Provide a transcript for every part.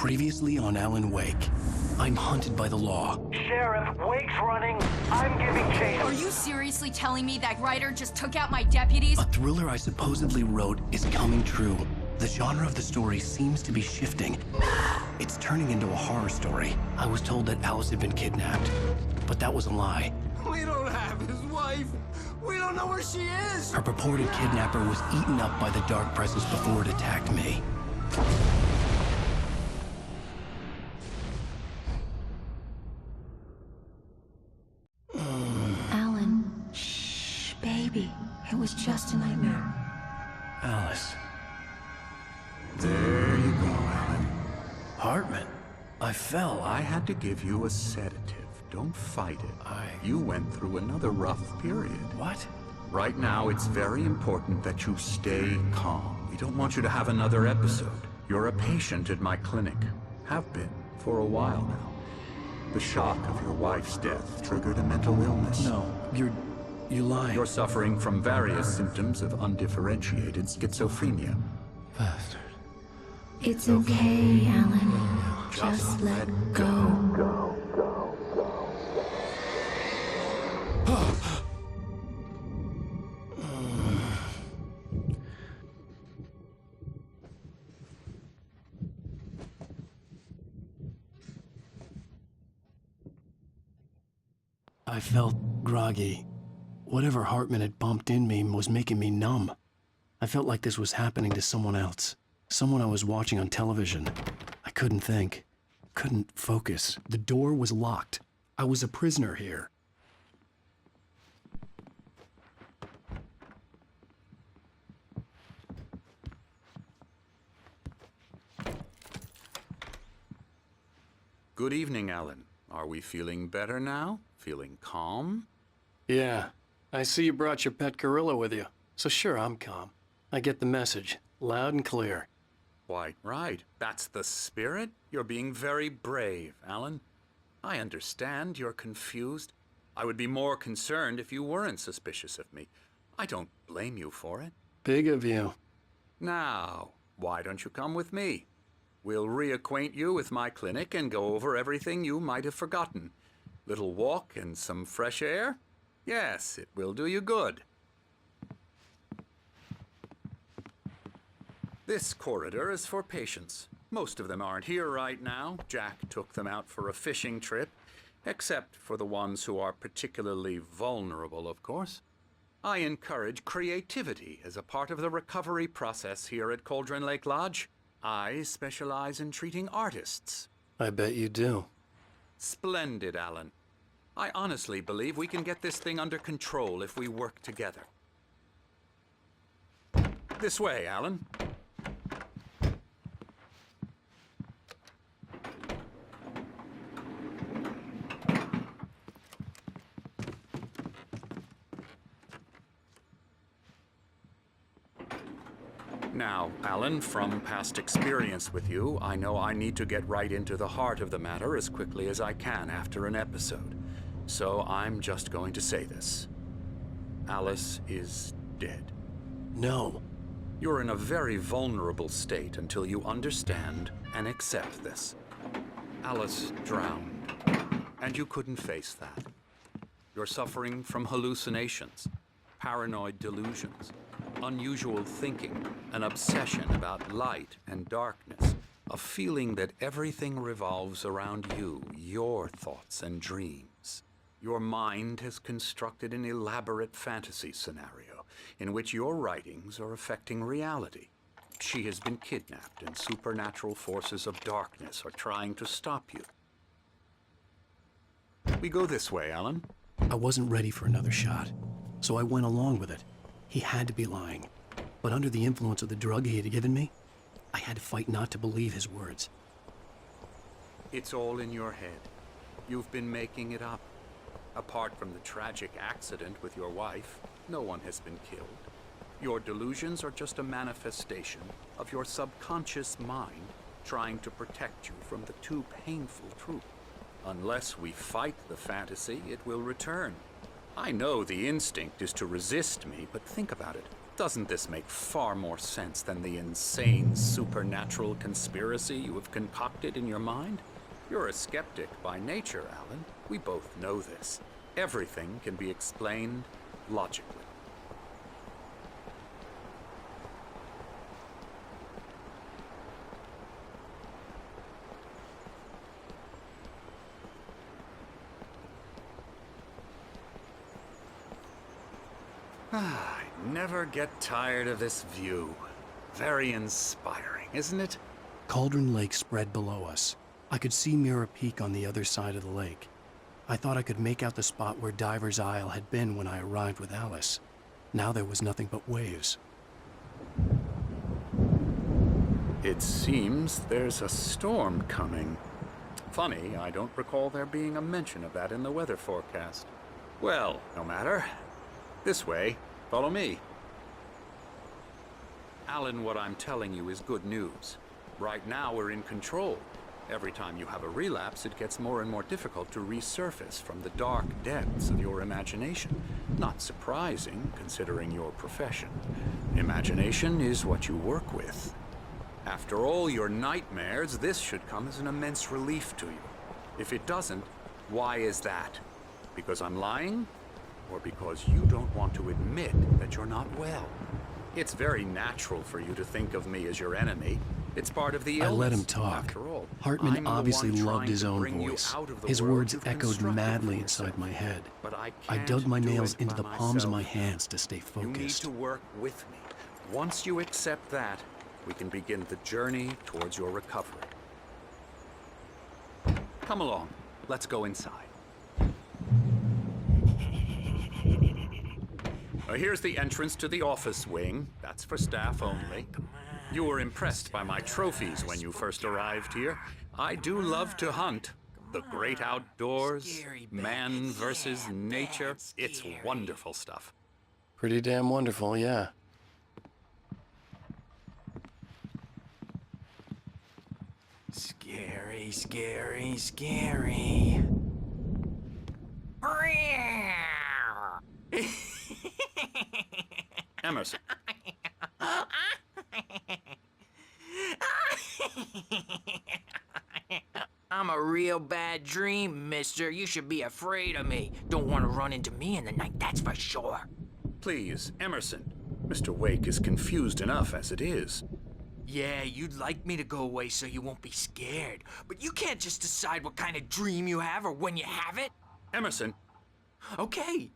Previously on Alan Wake. I'm hunted by the law. Sheriff, Wake's running. I'm giving chase. Are you seriously telling me that writer just took out my deputies? A thriller I supposedly wrote is coming true. The genre of the story seems to be shifting. It's turning into a horror story. I was told that Alice had been kidnapped, but that was a lie. We don't have his wife. We don't know where she is. Her purported kidnapper was eaten up by the dark presence before it attacked me. Alan, shh, baby. It was just a nightmare. Alice. There you go, Alan. Hartman. I fell. I had to give you a sedative. Don't fight it. You went through another rough period. What? Right now, it's very important that you stay calm. We don't want you to have another episode. You're a patient at my clinic. Have been for a while now. The shock of your wife's death triggered a mental illness. No, you're lying. You're suffering from various symptoms of undifferentiated schizophrenia. Bastard. It's okay, Alan. Just let go. I felt groggy. Whatever Hartman had pumped in me was making me numb. I felt like this was happening to someone else. Someone I was watching on television. I couldn't think. Couldn't focus. The door was locked. I was a prisoner here. Good evening, Alan. Are we feeling better now? Feeling calm? Yeah. I see you brought your pet gorilla with you. So sure, I'm calm. I get the message. Loud and clear. Why, right. That's the spirit. You're being very brave, Alan. I understand you're confused. I would be more concerned if you weren't suspicious of me. I don't blame you for it. Big of you. Now, why don't you come with me? We'll reacquaint you with my clinic and go over everything you might have forgotten. Little walk and some fresh air? Yes, it will do you good. This corridor is for patients. Most of them aren't here right now. Jack took them out for a fishing trip, except for the ones who are particularly vulnerable, of course. I encourage creativity as a part of the recovery process here at Cauldron Lake Lodge. I specialize in treating artists. I bet you do. Splendid, Alan. I honestly believe we can get this thing under control if we work together. This way, Alan. Now, Alan, from past experience with you, I know I need to get right into the heart of the matter as quickly as I can after an episode. So I'm just going to say this. Alice is dead. No. You're in a very vulnerable state until you understand and accept this. Alice drowned, and you couldn't face that. You're suffering from hallucinations, paranoid delusions, unusual thinking, an obsession about light and darkness, a feeling that everything revolves around you, your thoughts and dreams. Your mind has constructed an elaborate fantasy scenario in which your writings are affecting reality. She has been kidnapped and supernatural forces of darkness are trying to stop you. We go this way, Alan. I wasn't ready for another shot, so I went along with it. He had to be lying. But under the influence of the drug he had given me, I had to fight not to believe his words. It's all in your head. You've been making it up. Apart from the tragic accident with your wife, no one has been killed. Your delusions are just a manifestation of your subconscious mind trying to protect you from the too painful truth. Unless we fight the fantasy, it will return. I know the instinct is to resist me, but think about it. Doesn't this make far more sense than the insane supernatural conspiracy you have concocted in your mind? You're a skeptic by nature, Alan. We both know this. Everything can be explained logically. I never get tired of this view. Very inspiring, isn't it? Cauldron Lake spread below us. I could see Mirror Peak on the other side of the lake. I thought I could make out the spot where Diver's Isle had been when I arrived with Alice. Now there was nothing but waves. It seems there's a storm coming. Funny, I don't recall there being a mention of that in the weather forecast. Well, no matter. This way. Follow me. Alan, what I'm telling you is good news. Right now, we're in control. Every time you have a relapse, it gets more and more difficult to resurface from the dark depths of your imagination. Not surprising, considering your profession. Imagination is what you work with. After all your nightmares, this should come as an immense relief to you. If it doesn't, why is that? Because I'm lying? Or because you don't want to admit that you're not well? It's very natural for you to think of me as your enemy. It's part of the illness. I let him talk. After all, Hartman I'm the obviously one loved trying his to own bring you voice. out of the His world words you've echoed constructed madly for inside yourself. my head. But I I can't dug my do nails it into by the palms of my myself. hands to stay You need focused. to work with me. Once you accept that, we can begin the journey towards your recovery. Come along. Let's go inside. Here's the entrance to the office wing. That's for staff only. You were impressed by my trophies when you first arrived here. I do love to hunt. The great outdoors, man versus nature. It's wonderful stuff. Pretty damn wonderful, yeah. Scary, scary, scary. Emerson. I'm a real bad dream, mister. You should be afraid of me. Don't want to run into me in the night, that's for sure. Please, Emerson. Mr. Wake is confused enough as it is. Yeah, you'd like me to go away so you won't be scared. But you can't just decide what kind of dream you have or when you have it. Emerson, Okay,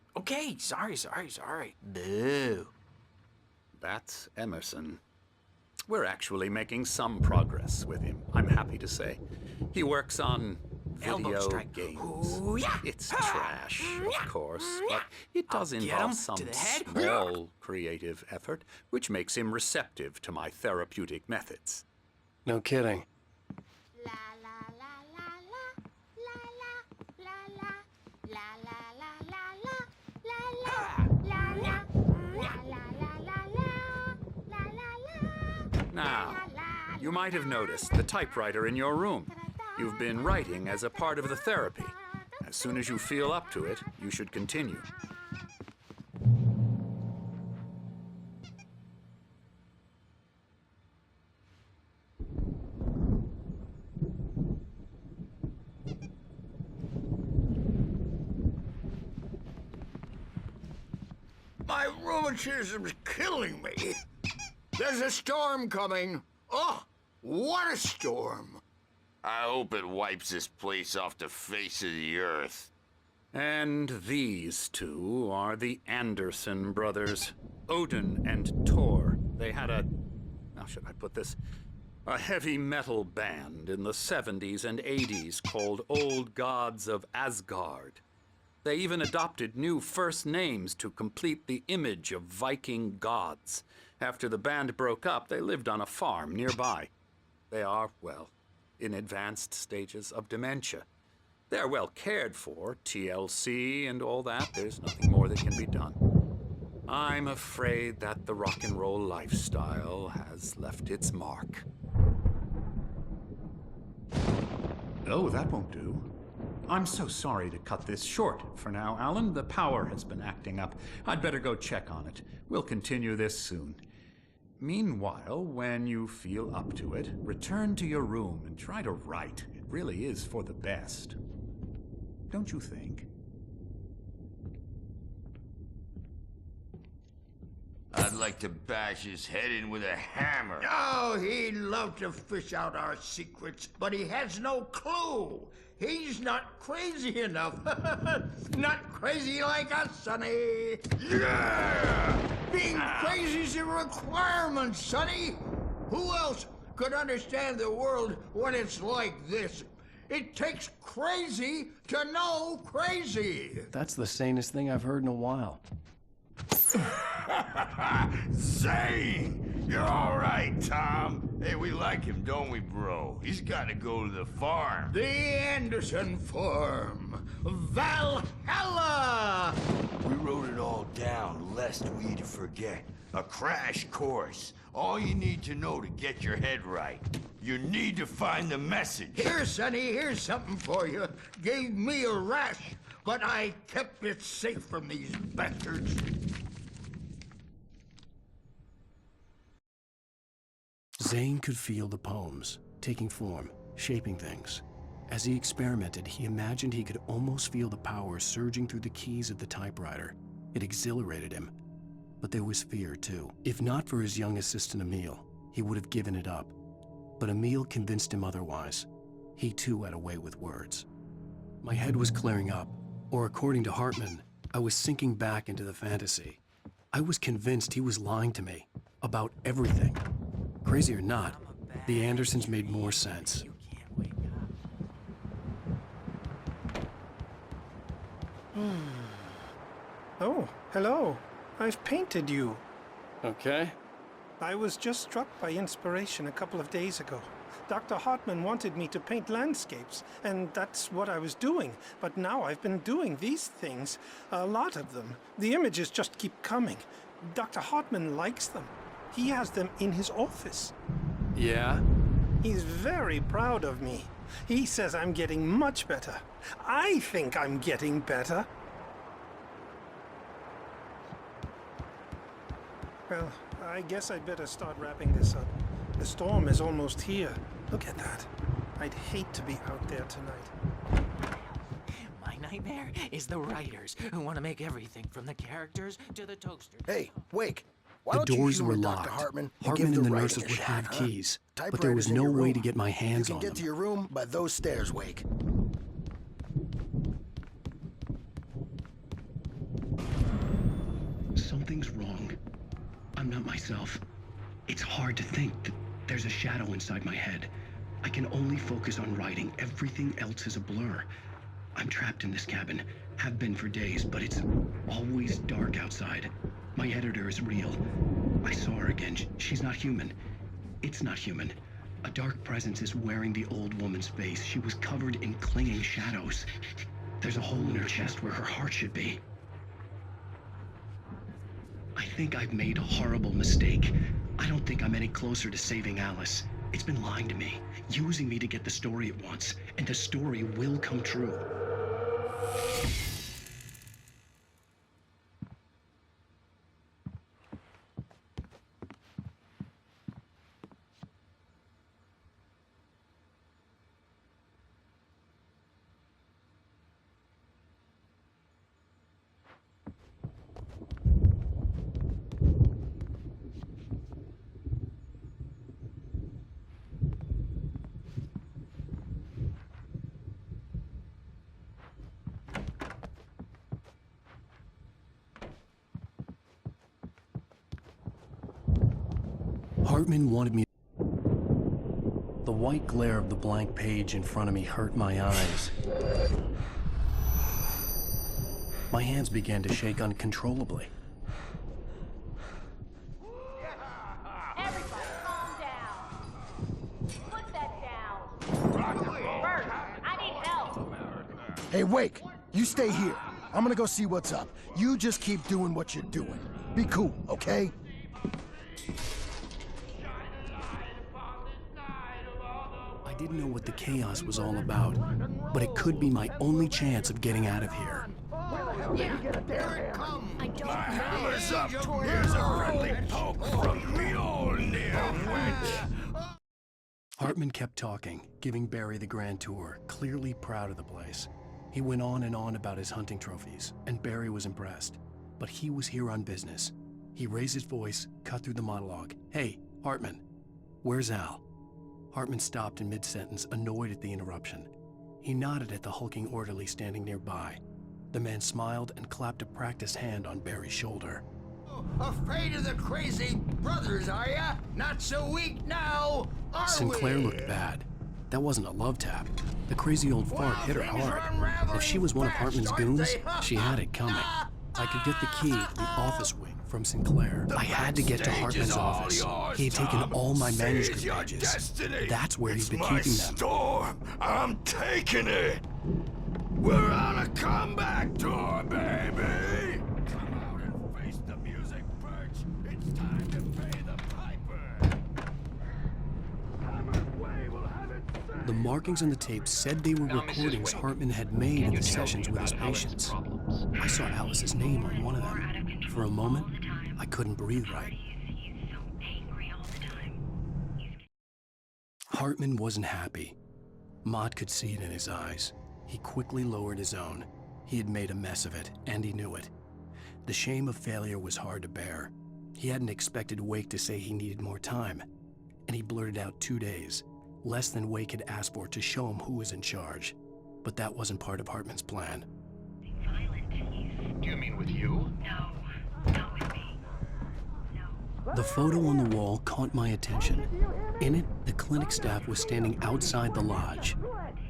sorry. Boo. that's Emerson. We're actually making some progress with him, I'm happy to say. He works on Elbow video strike. games. Ooh, yeah. It's trash, of course, but it does I'll get involve him some to the head. small creative effort, which makes him receptive to my therapeutic methods. No kidding. La la la la la la la la la la la la la la la la Now, you might have noticed the typewriter in your room. You've been writing as a part of the therapy. As soon as you feel up to it, you should continue. My rheumatism's killing me. There's a storm coming. Oh, what a storm. I hope it wipes this place off the face of the earth. And these two are the Anderson brothers, Odin and Thor. They had a, how should I put this? A heavy metal band in the 70s and 80s called Old Gods of Asgard. They even adopted new first names to complete the image of Viking gods. After the band broke up, they lived on a farm nearby. They are, well, in advanced stages of dementia. They're well cared for, TLC and all that. There's nothing more that can be done. I'm afraid that the rock and roll lifestyle has left its mark. Oh, that won't do. I'm so sorry to cut this short for now, Alan. The power has been acting up. I'd better go check on it. We'll continue this soon. Meanwhile, when you feel up to it, return to your room and try to write. It really is for the best. Don't you think? I'd like to bash his head in with a hammer. Oh, he'd love to fish out our secrets, but he has no clue. He's not crazy enough. Not crazy like us, Sonny. Yeah! Being crazy's a requirement, Sonny. Who else could understand the world when it's like this? It takes crazy to know crazy. That's the sanest thing I've heard in a while. Zane! You're all right, Tom. Hey, we like him, don't we, bro? He's got to go to the farm. The Anderson Farm. Valhalla! We wrote it all down, lest we forget. A crash course. All you need to know to get your head right. You need to find the message. Here, Sonny, here's something for you. Gave me a rash, but I kept it safe from these bastards. Zane could feel the poems, taking form, shaping things. As he experimented, he imagined he could almost feel the power surging through the keys of the typewriter. It exhilarated him. But there was fear, too. If not for his young assistant, Emil, he would have given it up. But Emil convinced him otherwise. He, too, had a way with words. My head was clearing up, or according to Hartman, I was sinking back into the fantasy. I was convinced he was lying to me about everything. Crazy or not, the Andersons made more sense. Oh, hello. I've painted you. Okay. I was just struck by inspiration a couple of days ago. Dr. Hartman wanted me to paint landscapes, and that's what I was doing. But now I've been doing these things, a lot of them. The images just keep coming. Dr. Hartman likes them. He has them in his office. Yeah? He's very proud of me. He says I'm getting much better. I think I'm getting better. Well, I guess I'd better start wrapping this up. The storm is almost here. Look at that. I'd hate to be out there tonight. My nightmare is the writers who want to make everything from the characters to the toasters. Hey, Wake. Why The don't you doors were humor locked. Dr. Hartman Hartman give and the writing nurses a would shot, have huh? keys, but there Typewriters was in no your way room. to get my hands You on can get them. to your room by those stairs, Wake. Something's wrong. I'm not myself. It's hard to think that there's a shadow inside my head. I can only focus on writing. Everything else is a blur. I'm trapped in this cabin. Have been for days, but it's always dark outside. My editor is real. I saw her again. She's not human. It's not human. A dark presence is wearing the old woman's face. She was covered in clinging shadows. There's a hole in her chest where her heart should be. I think I've made a horrible mistake. I don't think I'm any closer to saving Alice. It's been lying to me, using me to get the story it wants, and the story will come true. Hartman wanted me. The white glare of the blank page in front of me hurt my eyes. My hands began to shake uncontrollably. Everybody, calm down. Put that down. Bert, I need help. Hey, Wake, you stay here. I'm gonna go see what's up. You just keep doing what you're doing. Be cool, okay? I didn't know what the chaos was all about, but it could be my only chance of getting out of here. My hammer's up. Here's a friendly poke from Mjolnir, wench. Hartman kept talking, giving Barry the grand tour, clearly proud of the place. He went on and on about his hunting trophies, and Barry was impressed. But he was here on business. He raised his voice, cut through the monologue. "Hey, Hartman, where's Al?" Hartman stopped in mid-sentence, annoyed at the interruption. He nodded at the hulking orderly standing nearby. The man smiled and clapped a practiced hand on Barry's shoulder. Afraid of the crazy brothers, are ya? Not so weak now, are Sinclair we? looked bad. That wasn't a love tap. The crazy old fart hit her hard. If she was one of Hartman's goons, she had it coming. I could get the key to the office wing from Sinclair. I had to get to Hartman's office. He had taken all my manuscript pages. That's where he'd been keeping them. Storm. I'm taking it. We're on a comeback tour, baby. Come out and face the music, Birch. It's time to pay the piper. Hammer's way will have it set. The markings on the tape said they were recordings Hartman had made in the sessions with his patients. I saw Alice's name on one of them. For a moment, I couldn't breathe right. Hartman wasn't happy. Mott could see it in his eyes. He quickly lowered his own. He had made a mess of it, and he knew it. The shame of failure was hard to bear. He hadn't expected Wake to say he needed more time, and he blurted out 2 days, less than Wake had asked for to show him who was in charge. But that wasn't part of Hartman's plan. Do you mean with you? No, not with me. No. The photo on the wall caught my attention. In it, the clinic staff was standing outside the lodge.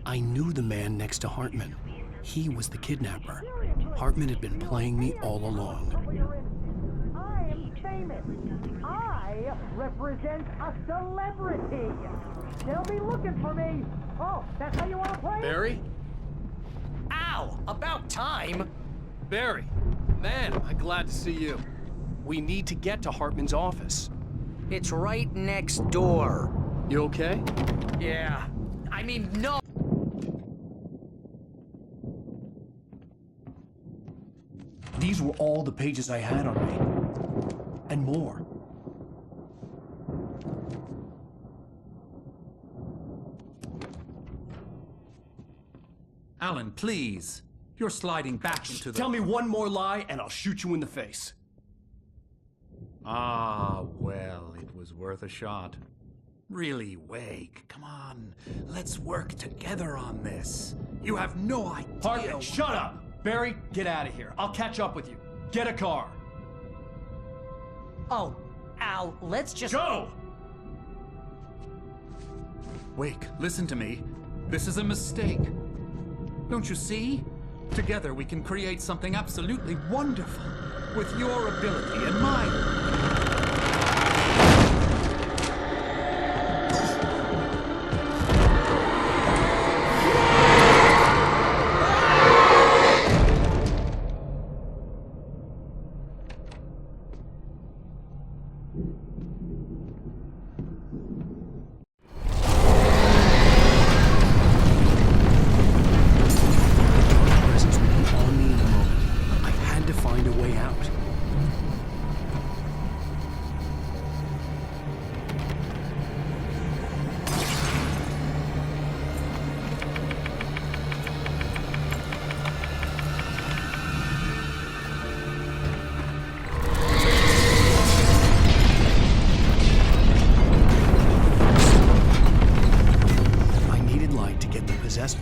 I knew the man next to Hartman. He was the kidnapper. Hartman had been playing me all along. I am famous. I represent a celebrity. They'll be looking for me. Oh, that's how you want to play? Barry? Ow! About time. Barry! Man, I'm glad to see you. We need to get to Hartman's office. It's right next door. You okay? Yeah. I mean, no. These were all the pages I had on me. And more. Alan, please. You're sliding back into the... Tell me one more lie and I'll shoot you in the face. Ah, well, it was worth a shot. Really, Wake, come on. Let's work together on this. You have no idea... Hartman, shut up! Barry, get out of here. I'll catch up with you. Get a car. Oh, Al, let's just... Go! Wake, listen to me. This is a mistake. Don't you see? Together we can create something absolutely wonderful. With your ability and mine.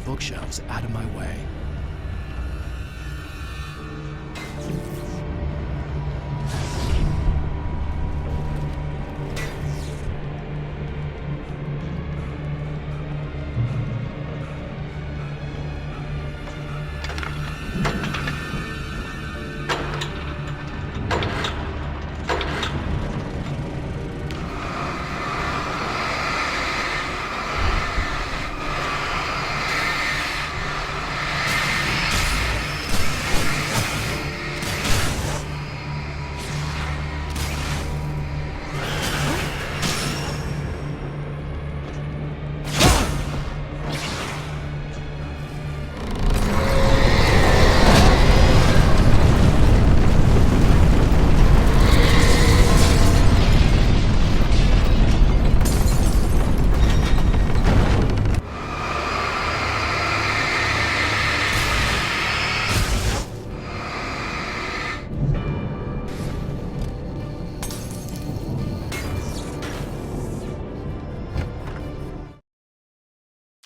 Bookshelves out of my way.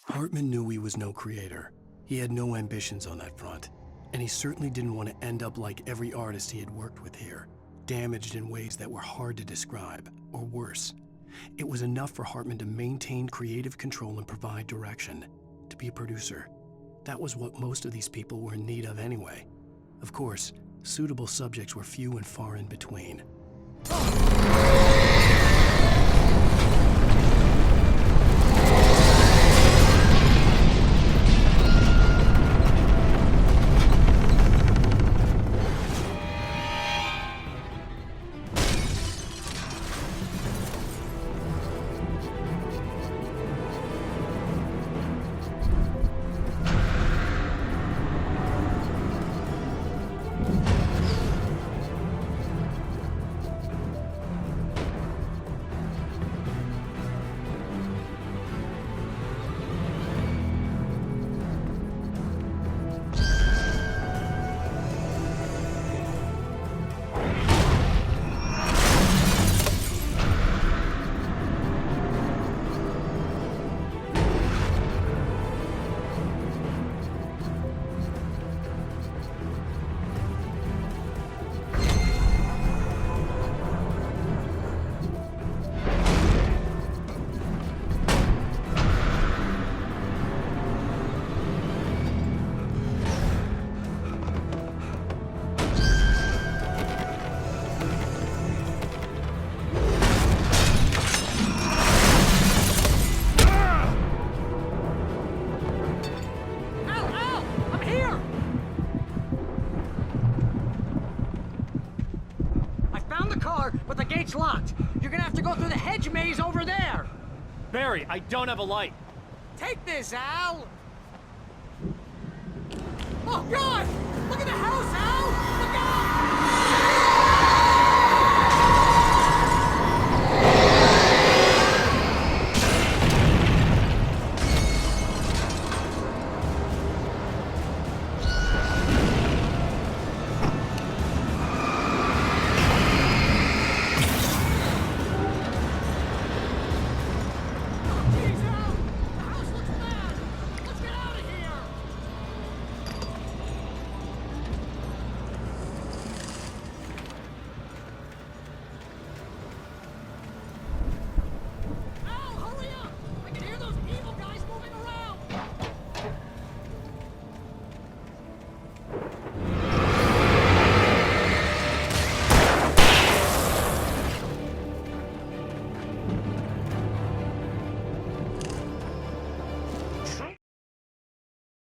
Hartman knew he was no creator. He had no ambitions on that front. And he certainly didn't want to end up like every artist he had worked with here, damaged in ways that were hard to describe, or worse. It was enough for Hartman to maintain creative control and provide direction, to be a producer. That was what most of these people were in need of anyway. Of course, suitable subjects were few and far in between. but the gate's locked. You're gonna have to go through the hedge maze over there. Barry, I don't have a light. Take this, Al. Oh, God! Look at the house, Al! Look out!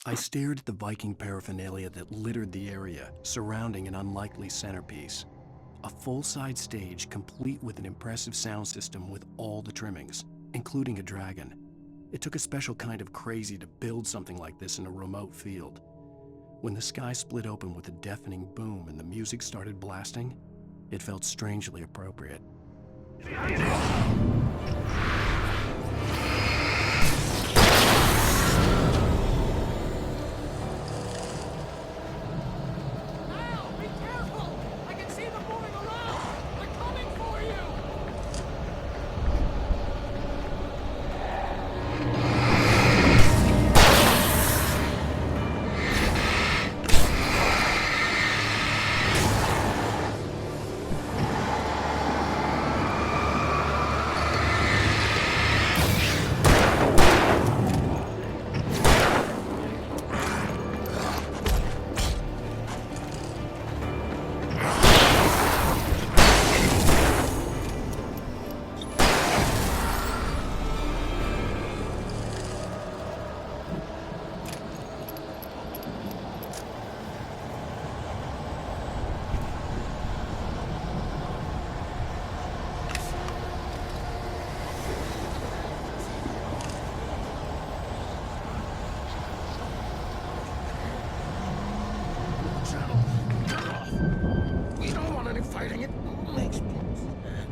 I stared at the Viking paraphernalia that littered the area, surrounding an unlikely centerpiece. A full-size stage complete with an impressive sound system with all the trimmings, including a dragon. It took a special kind of crazy to build something like this in a remote field. When the sky split open with a deafening boom and the music started blasting, it felt strangely appropriate. We don't want any fighting. It makes me mad.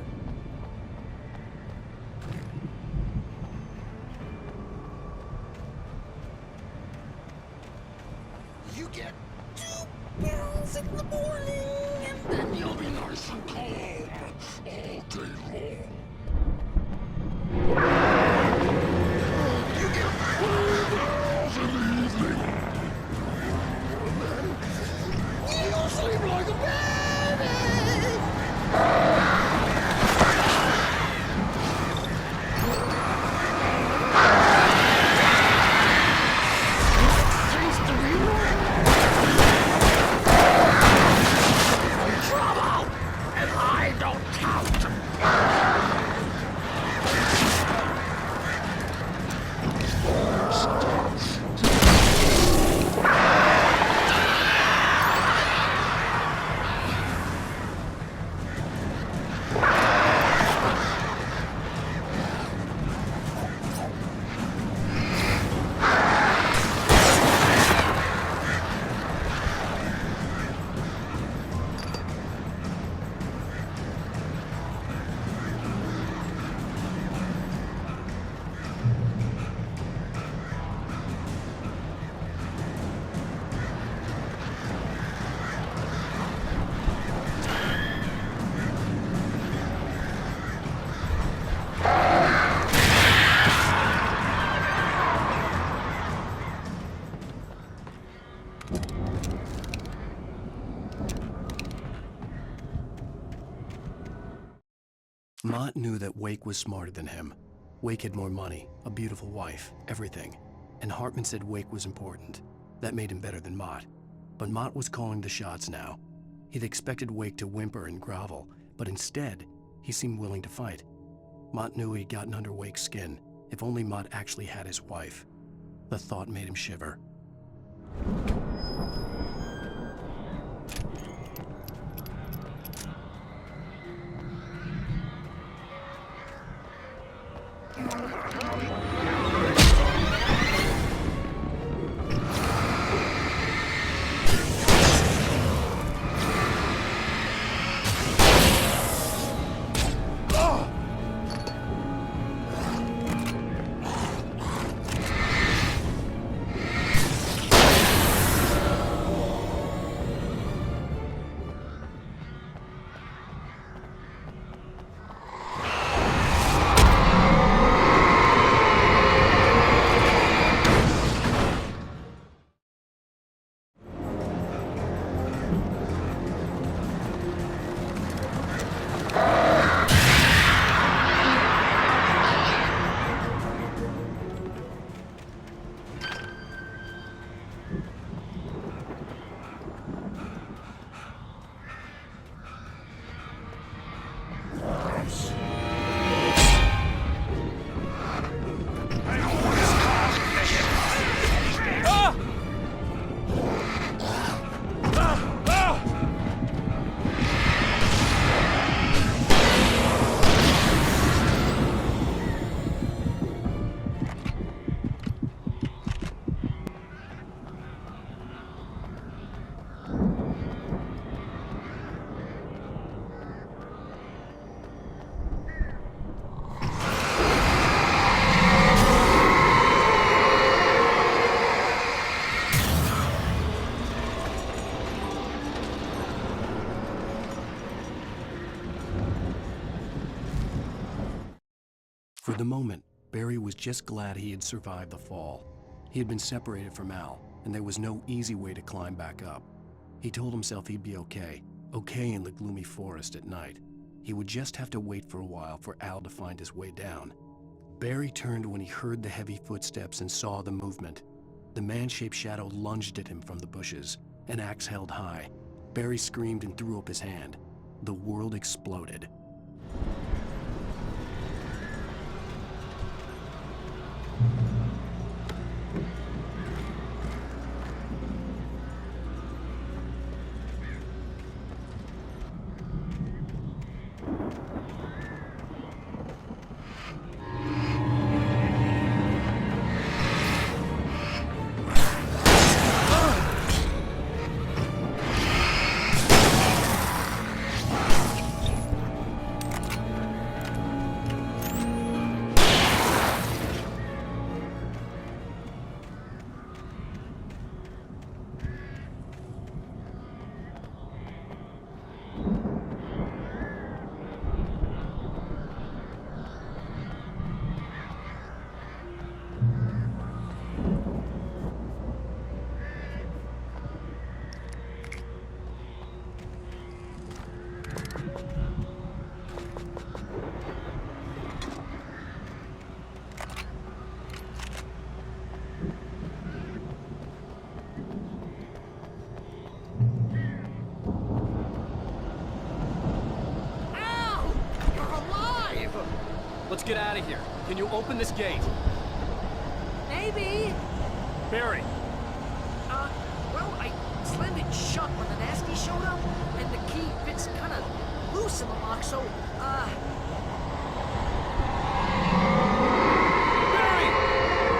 You get 2 pills in the morning, and then you'll be nice and calm all day long. You get like a baby! Trouble, and I don't count. Mott knew that Wake was smarter than him. Wake had more money, a beautiful wife, everything. And Hartman said Wake was important. That made him better than Mott. But Mott was calling the shots now. He'd expected Wake to whimper and grovel, but instead, he seemed willing to fight. Mott knew he'd gotten under Wake's skin. If only Mott actually had his wife. The thought made him shiver. For the moment, Barry was just glad he had survived the fall. He had been separated from Al, and there was no easy way to climb back up. He told himself he'd be okay in the gloomy forest at night. He would just have to wait for a while for Al to find his way down. Barry turned when he heard the heavy footsteps and saw the movement. The man-shaped shadow lunged at him from the bushes, an axe held high. Barry screamed and threw up his hand. The world exploded. get out of here. Can you open this gate? Maybe. Barry. Well, I slammed it shut when the nasty showed up, and the key fits kind of loose in the lock, so, Barry!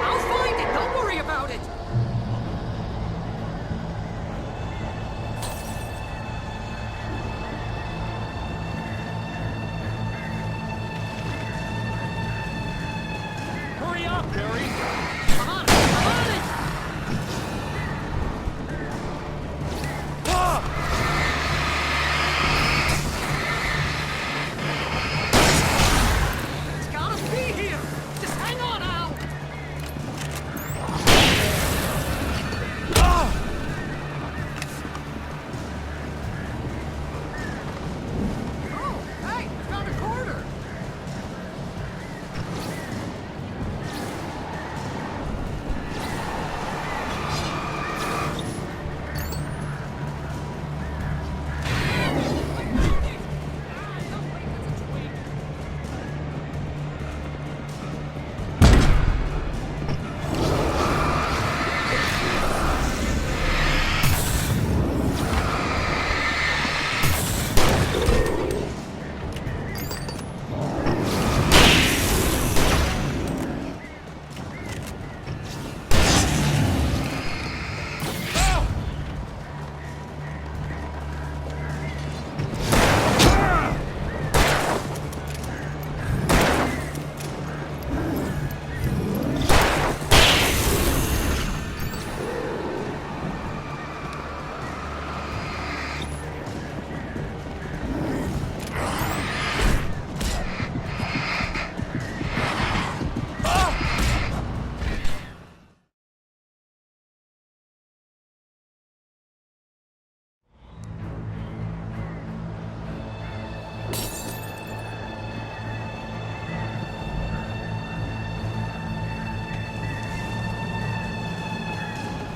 I'll find it, don't worry about it! Hurry up, Barry! I'm on it! I'm on it! It's gotta be here! Just hang on, Al! Oh, hey! I found a corner!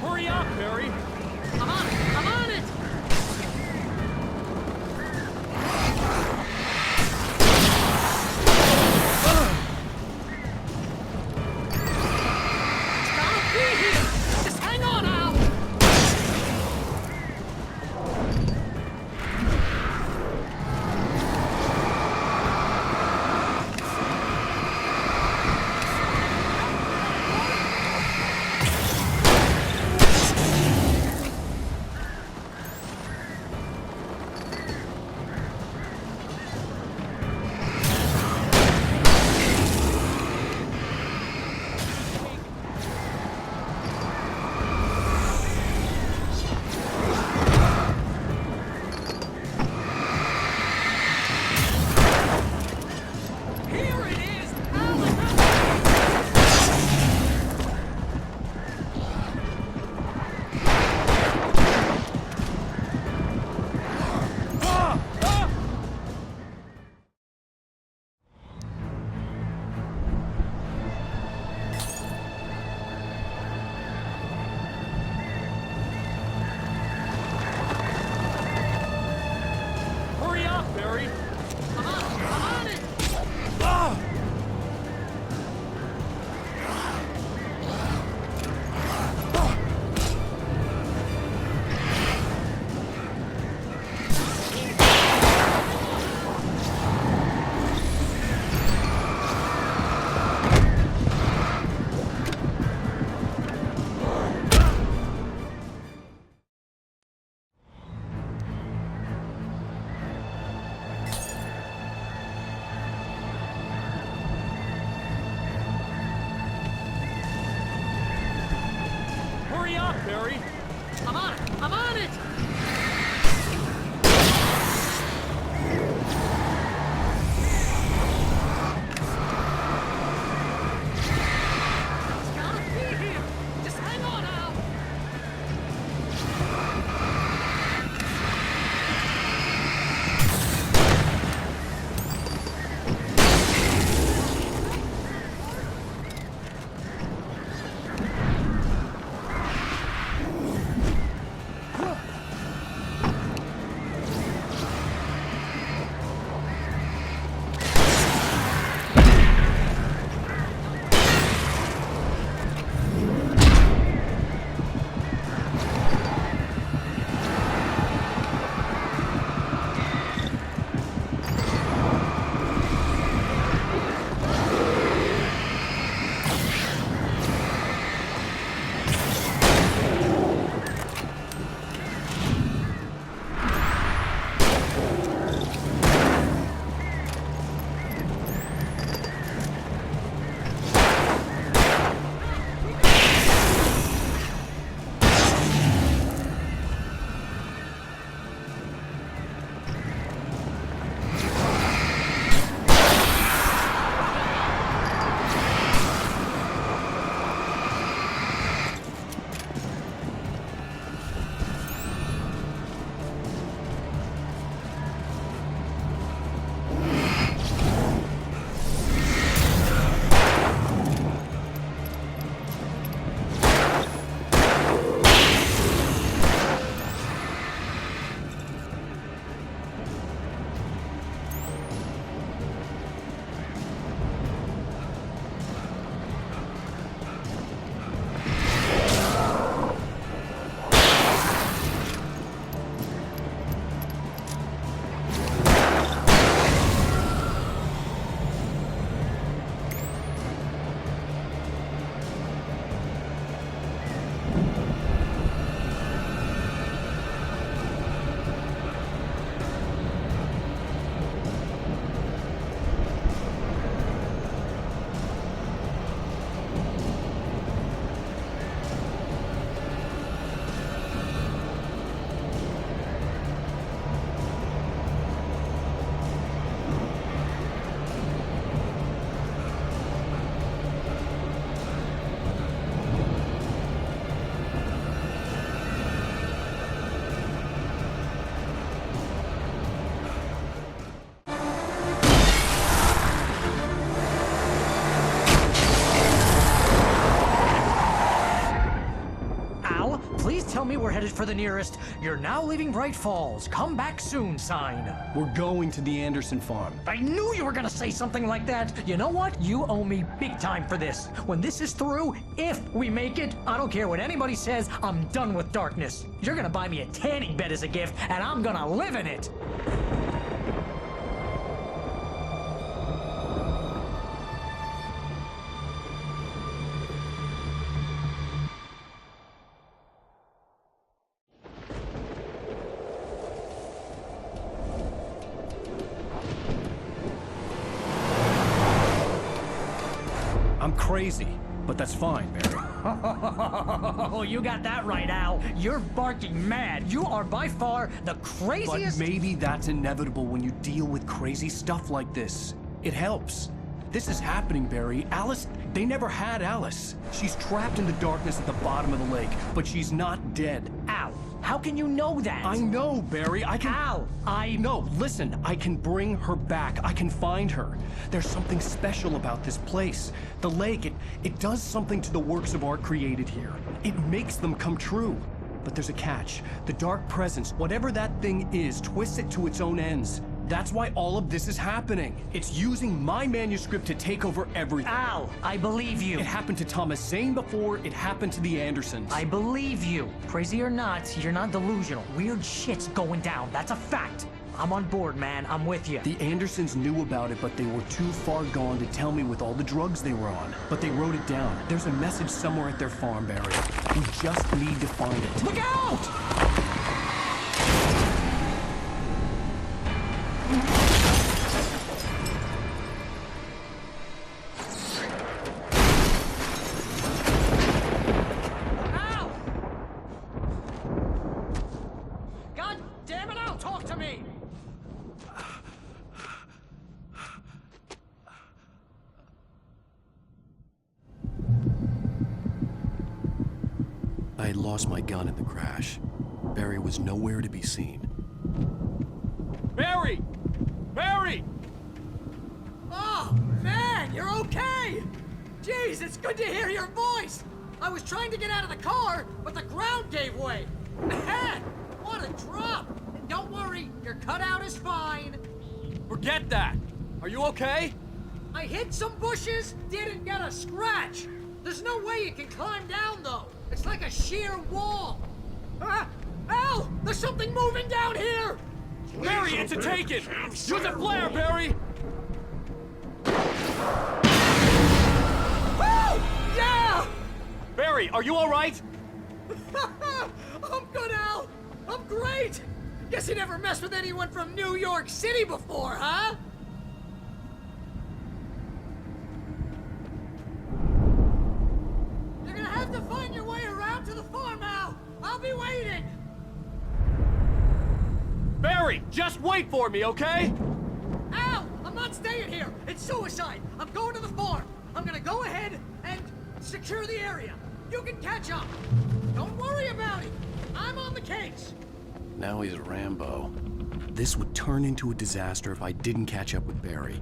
Hurry up, Barry! I'm on it! I'm on it! It's gotta be here! Just hang on, Al! Here it is! Alan! Hurry up, Barry! I'm on it! I'm on it! Hurry up, Barry! I'm on it! I'm on it! It's gotta be here! Just hang on, Al! Al, please tell me we're headed for the nearest "You're now leaving Bright Falls. Come back soon" sign. We're going to the Anderson farm. I knew you were gonna say something like that. You know what? You owe me big time for this. When this is through, if we make it, I don't care what anybody says, I'm done with darkness. You're gonna buy me a tanning bed as a gift, and I'm gonna live in it. I'm crazy, but that's fine, Barry. Oh, you got that right, Al. You're barking mad. You are by far the craziest. But maybe that's inevitable when you deal with crazy stuff like this. It helps. This is happening, Barry. Alice, they never had Alice. She's trapped in the darkness at the bottom of the lake, but she's not dead. Al, how can you know that? I know, Barry. I can... Al, No, listen. I can bring her back. I can find her. There's something special about this place. The lake, it does something to the works of art created here. It makes them come true. But there's a catch. The dark presence, whatever that thing is, twists it to its own ends. That's why all of this is happening. It's using my manuscript to take over everything. Al, I believe you. It happened to Thomas Zane before, it happened to the Andersons. I believe you. Crazy or not, you're not delusional. Weird shit's going down. That's a fact. I'm on board, man. I'm with you. The Andersons knew about it, but they were too far gone to tell me with all the drugs they were on. But they wrote it down. There's a message somewhere at their farm, Barry. We just need to find it. Look out! I had lost my gun in the crash. Barry was nowhere to be seen. Barry! Barry! Oh, man, you're okay! Jeez, it's good to hear your voice! I was trying to get out of the car, but the ground gave way. Man, what a drop! And don't worry, your cutout is fine. Forget that! Are you okay? I hit some bushes, didn't get a scratch. There's no way you can climb down, though. It's like a sheer wall. Al! There's something moving down here! Barry, it's a take-it! Use a flare, Barry! Oh! Yeah! Barry, are you alright? I'm good, Al! I'm great! Guess you never messed with anyone from New York City before, huh? You're gonna have to find your way around to the farm, Al! I'll be waiting! Barry, just wait for me, okay? Al! I'm not staying here! It's suicide! I'm going to the farm! I'm gonna go ahead and secure the area. You can catch up. Don't worry about it. I'm on the case. Now he's Rambo. This would turn into a disaster if I didn't catch up with Barry.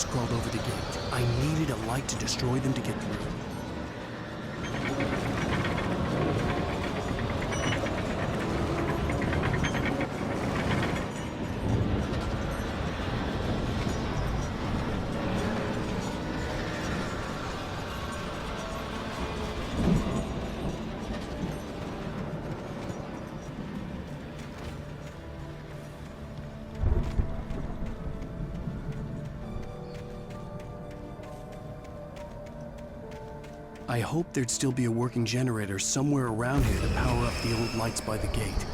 Crawled over the gate. I needed a light to destroy them to get through. I hoped there'd still be a working generator somewhere around here to power up the old lights by the gate.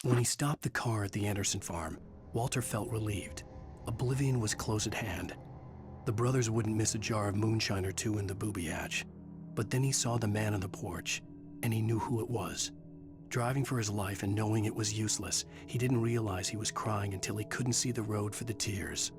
When he stopped the car at the Anderson farm, Walter felt relieved. Oblivion was close at hand. The brothers wouldn't miss a jar of moonshine or two in the booby hatch. But then he saw the man on the porch, and he knew who it was. Driving for his life and knowing it was useless, he didn't realize he was crying until he couldn't see the road for the tears.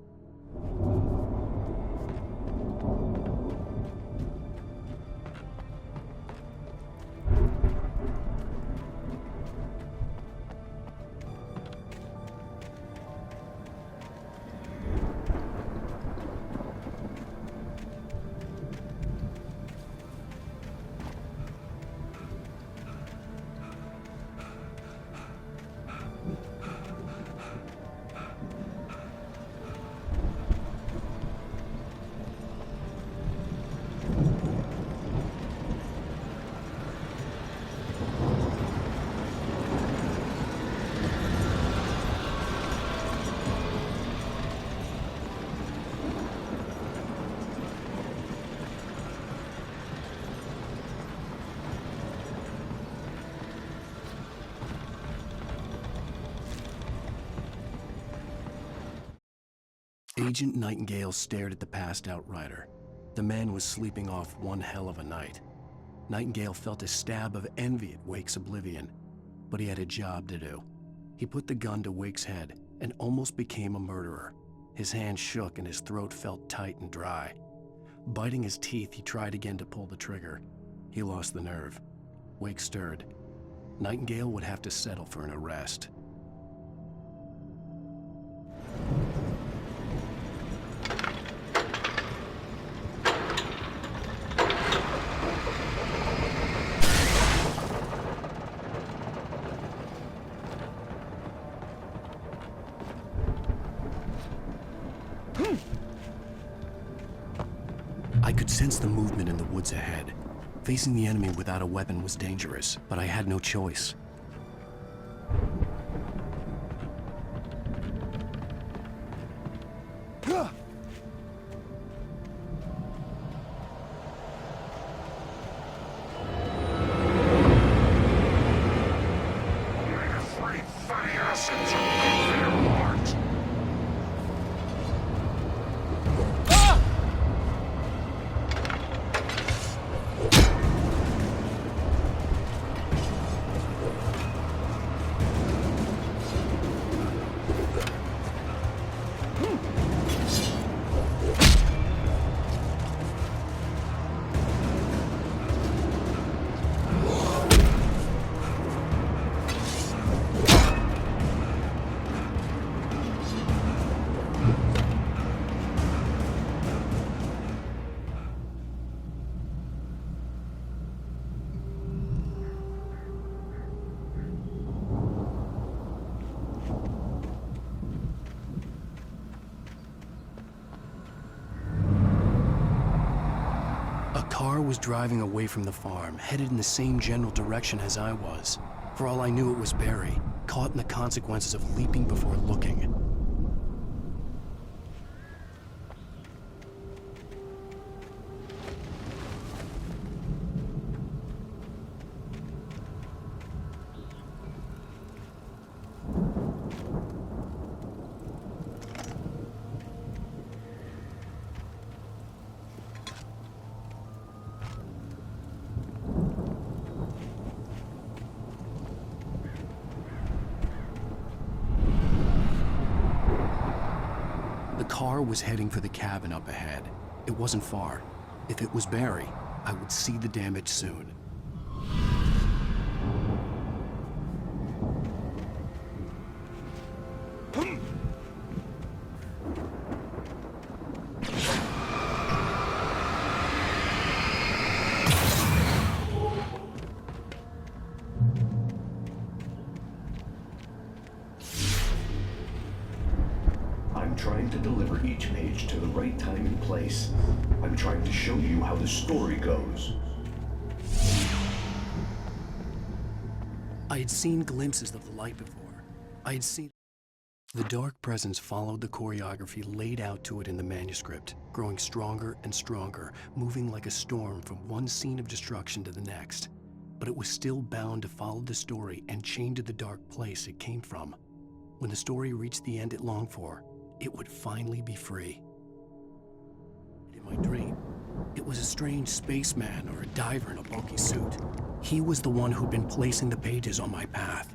Agent Nightingale stared at the passed-out rider. The man was sleeping off one hell of a night. Nightingale felt a stab of envy at Wake's oblivion, but he had a job to do. He put the gun to Wake's head and almost became a murderer. His hand shook and his throat felt tight and dry. Biting his teeth, he tried again to pull the trigger. He lost the nerve. Wake stirred. Nightingale would have to settle for an arrest. I could sense the movement in the woods ahead. Facing the enemy without a weapon was dangerous, but I had no choice. A car was driving away from the farm, headed in the same general direction as I was. For all I knew, it was Barry, caught in the consequences of leaping before looking. The car was heading for the cabin up ahead. It wasn't far. If it was Barry, I would see the damage soon. trying to deliver each page to the right time and place. I'm trying to show you how the story goes. I had seen glimpses of the light before. I had seen... The dark presence followed the choreography laid out to it in the manuscript, growing stronger and stronger, moving like a storm from one scene of destruction to the next. But it was still bound to follow the story and chained to the dark place it came from. When the story reached the end it longed for, it would finally be free. In my dream, it was a strange spaceman or a diver in a bulky suit. He was the one who'd been placing the pages on my path.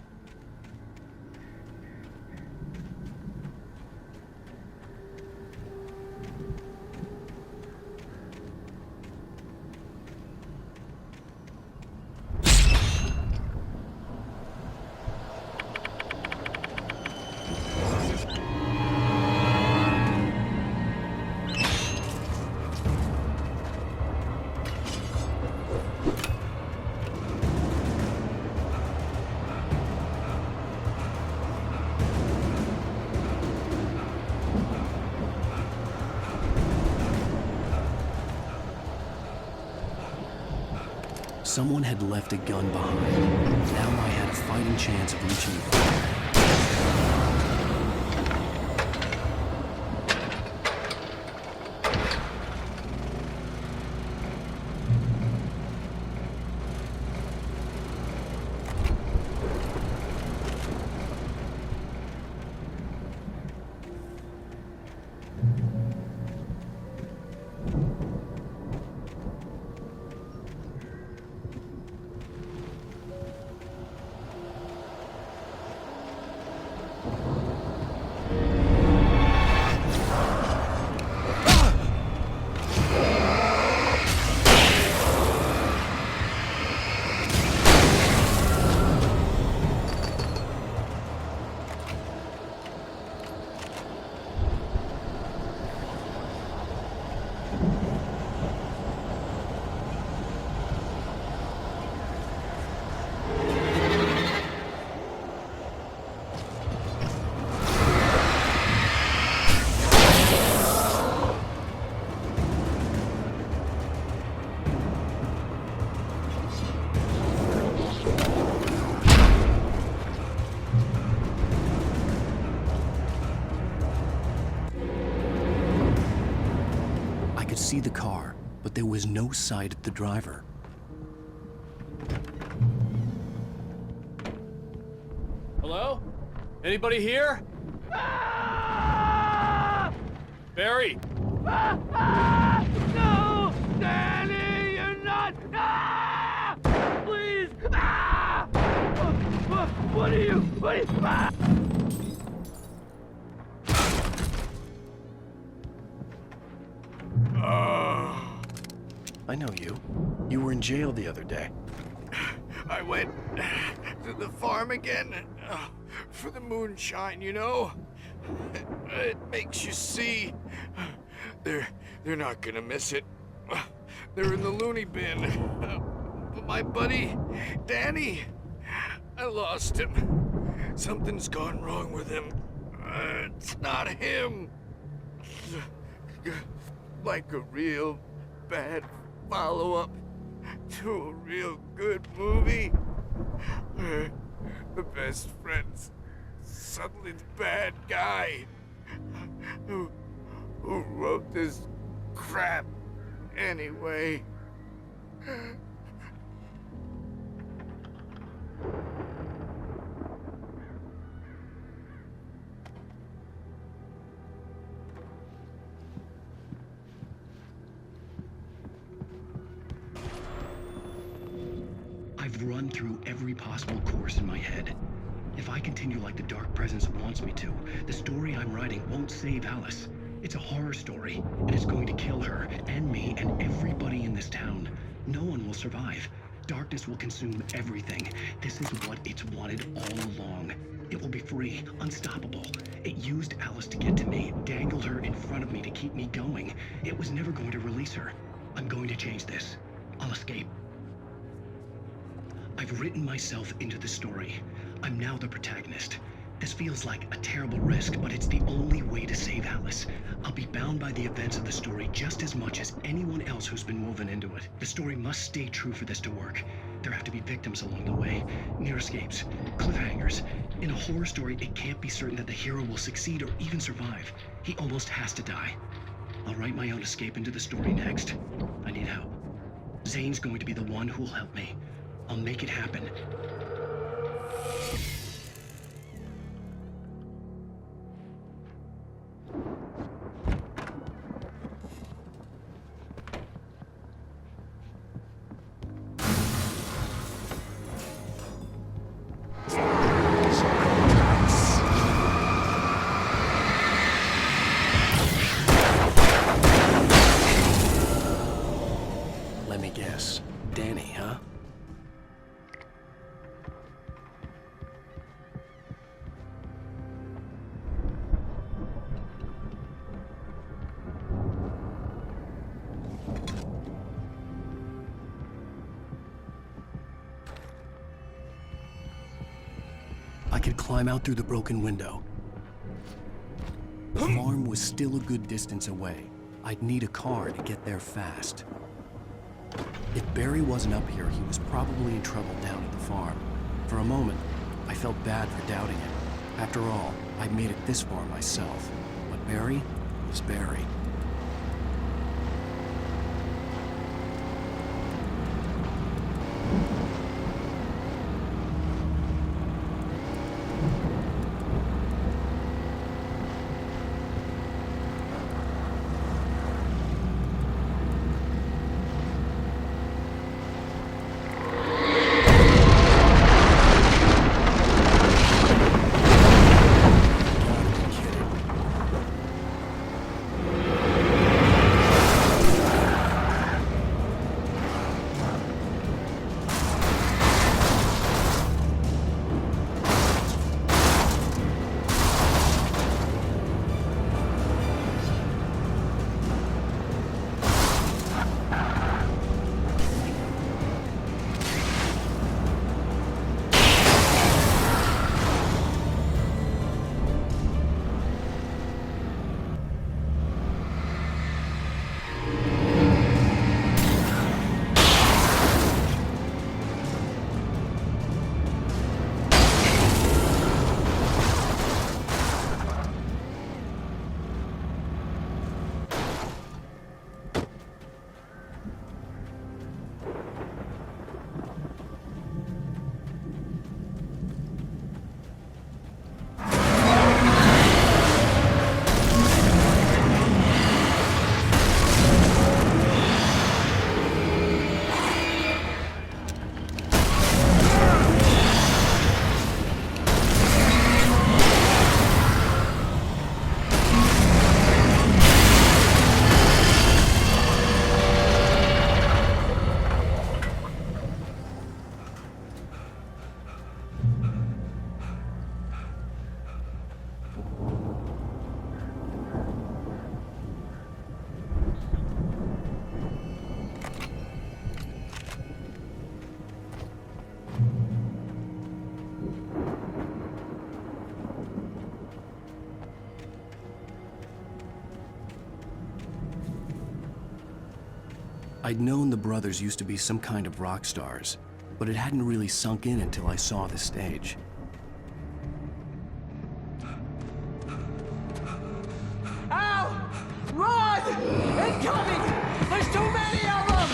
Someone had left a gun behind. Now I had a fighting chance of reaching the fire. See the car, but there was no sight of the driver. Hello? Anybody here? Ah! Barry! No! Danny, you're not! Ah! Please! Ah! What are you? What are you? Ah! I know you. You were in jail the other day. I went to the farm again for the moonshine, you know? It makes you see. They're not gonna miss it. They're in the loony bin. But my buddy, Danny, I lost him. Something's gone wrong with him. It's not him. Like a real bad follow-up to a real good movie where the best friend's suddenly the bad guy who wrote this crap anyway. I've run through every possible course in my head. If I continue like the Dark Presence wants me to, the story I'm writing won't save Alice. It's a horror story, and it's going to kill her, and me, and everybody in this town. No one will survive. Darkness will consume everything. This is what it's wanted all along. It will be free, unstoppable. It used Alice to get to me, dangled her in front of me to keep me going. It was never going to release her. I'm going to change this. I'll escape. I've written myself into the story. I'm now the protagonist. This feels like a terrible risk, but it's the only way to save Alice. I'll be bound by the events of the story just as much as anyone else who's been woven into it. The story must stay true for this to work. There have to be victims along the way, near escapes, cliffhangers. In a horror story, it can't be certain that the hero will succeed or even survive. He almost has to die. I'll write my own escape into the story next. I need help. Zane's going to be the one who'll help me. I'll make it happen. Let me guess. Danny, huh? I could climb out through the broken window. The farm was still a good distance away. I'd need a car to get there fast. If Barry wasn't up here, he was probably in trouble down at the farm. For a moment, I felt bad for doubting him. After all, I'd made it this far myself. But Barry was Barry. I'd known the brothers used to be some kind of rock stars, but it hadn't really sunk in until I saw the stage. Ow! Run! Incoming! There's too many of them!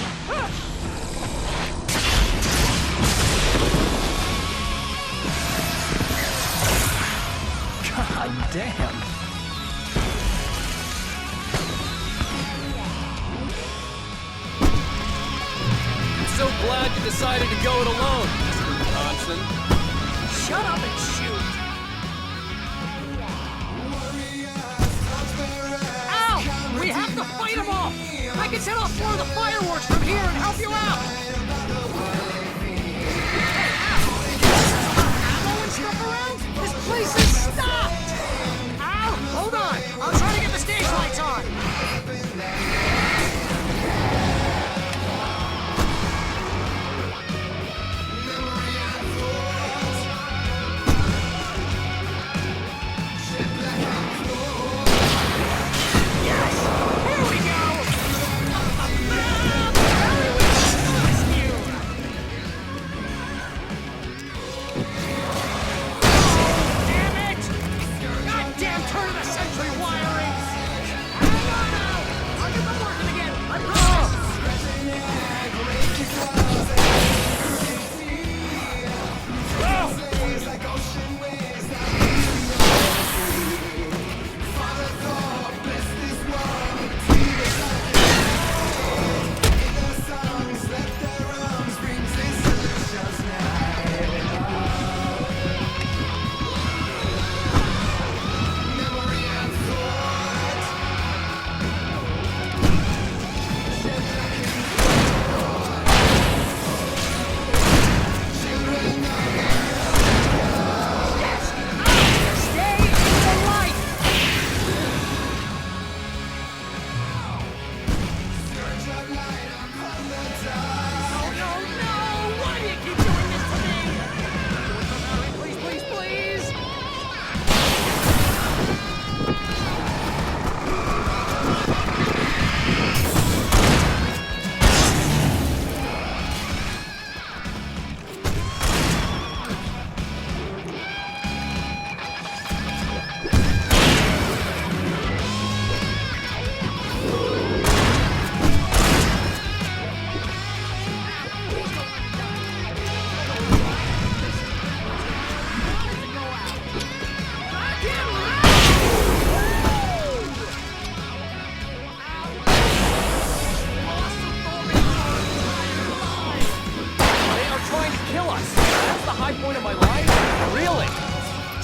God damn! So glad you decided to go it alone, Mr. Johnson. Shut up and shoot! Ow! We have to fight them off! I can set off more of the fireworks from here and help you out! Hey, ow! Ammo and stuff around? This place is stopped! Ow! Hold on! I'll try to get the stage lights on!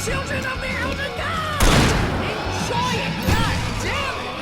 children of the Elder God! Enjoy it, God damn it!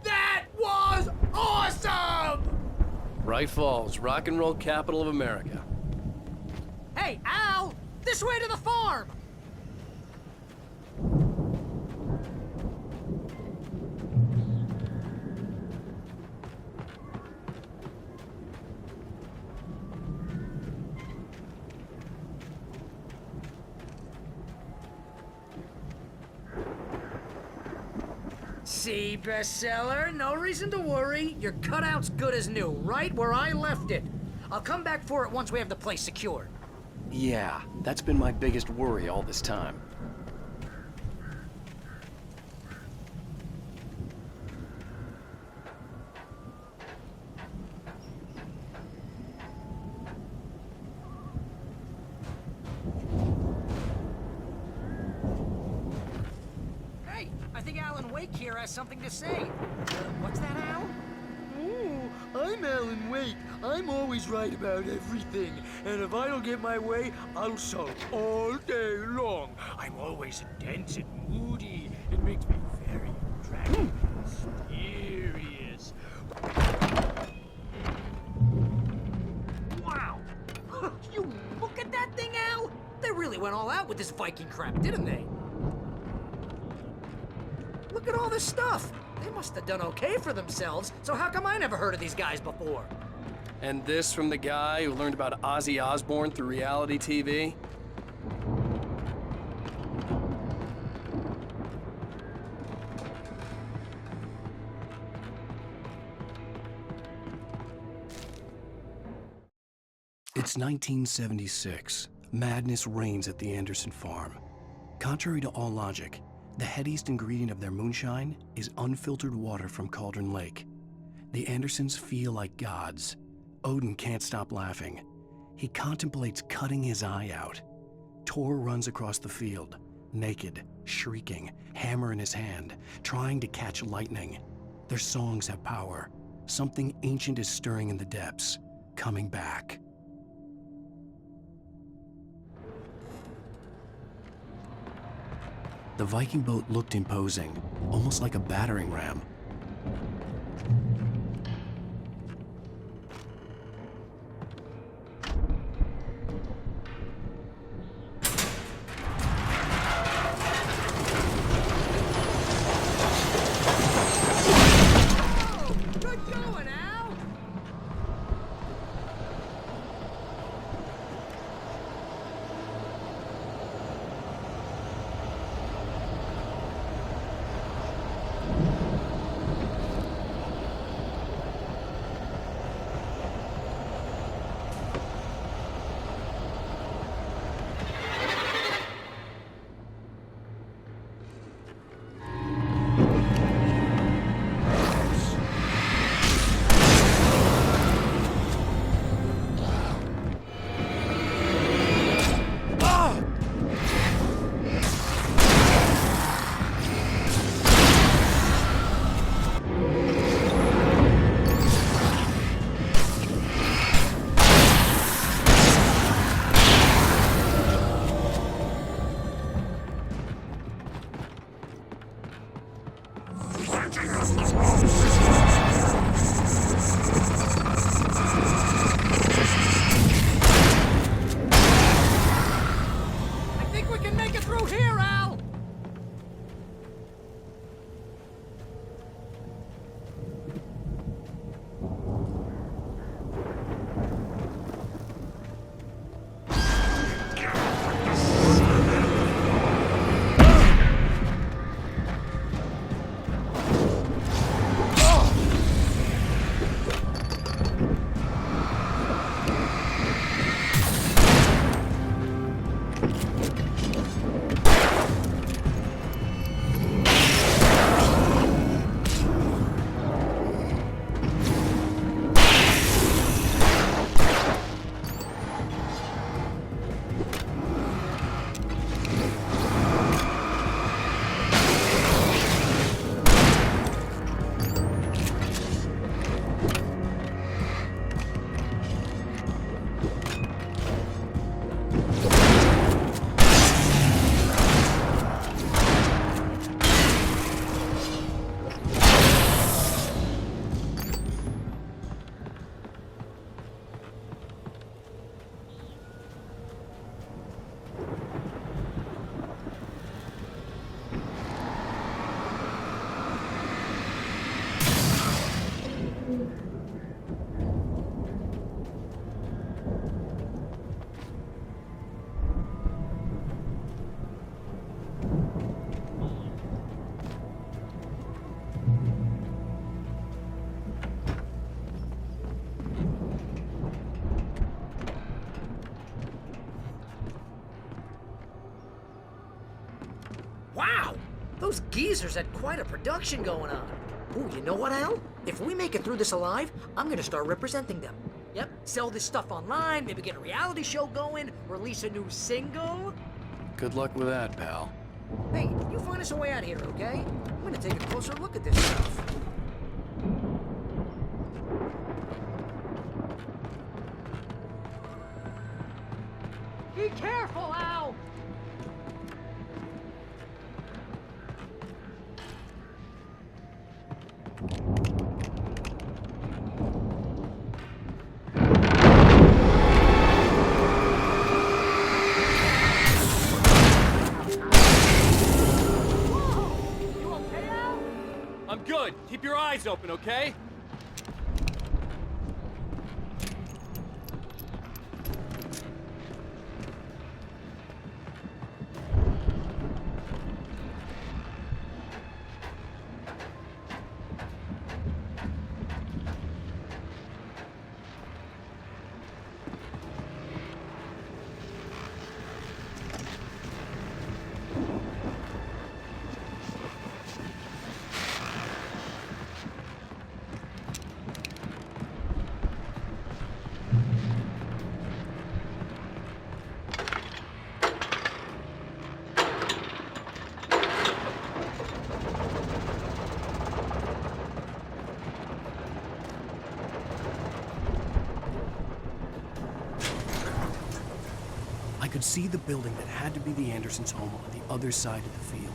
That was awesome! Bright Falls, rock and roll capital of America. Hey, Al! This way to the farm! See, bestseller? No reason to worry. Your cutout's good as new, right where I left it. I'll come back for it once we have the place secured. Yeah, that's been my biggest worry all this time. Hey, I think Alan Wake here has something to say. What's that, Al? Ooh, I'm Alan Wake. I'm always right about everything. And if I don't get my way, I'll sulk all day long. I'm always intense and moody. It makes me very attractive and mysterious. Wow! You look at that thing, Al! They really went all out with this Viking crap, didn't they? Look at all this stuff. They must have done okay for themselves, so how come I never heard of these guys before? And this from the guy who learned about Ozzy Osbourne through reality TV? It's 1976. Madness reigns at the Anderson farm. Contrary to all logic, the headiest ingredient of their moonshine is unfiltered water from Cauldron Lake. The Andersons feel like gods. Odin can't stop laughing. He contemplates cutting his eye out. Tor runs across the field, naked, shrieking, hammer in his hand, trying to catch lightning. Their songs have power. Something ancient is stirring in the depths, coming back. The Viking boat looked imposing, almost like a battering ram. Good going, Al! can make it through here, Al! Wow! Those geezers had quite a production going on. Ooh, you know what, Al? If we make it through this alive, I'm gonna start representing them. Yep, sell this stuff online, maybe get a reality show going, release a new single. Good luck with that, pal. Hey, you find us a way out here, okay? I'm gonna take a closer look at this stuff. Be careful, Al! I'm good. Keep your eyes open, okay? I could see the building that had to be the Andersons' home on the other side of the field.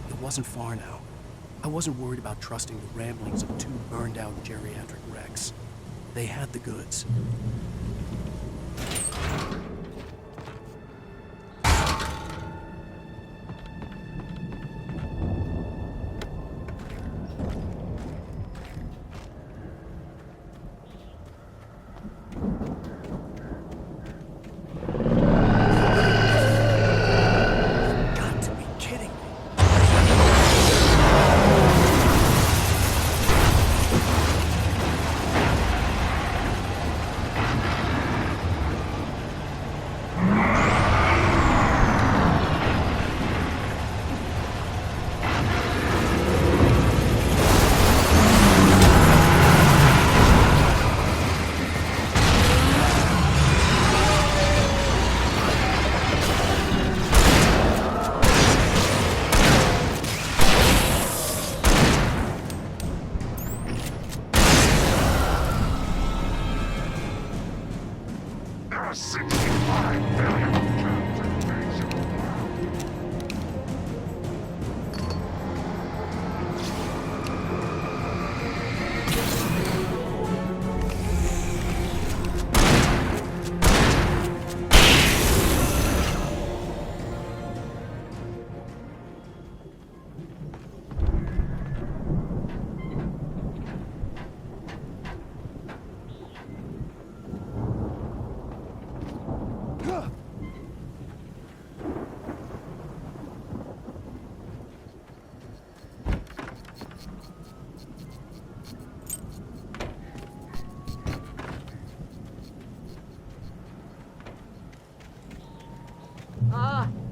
It wasn't far now. I wasn't worried about trusting the ramblings of two burned-out geriatric wrecks. They had the goods.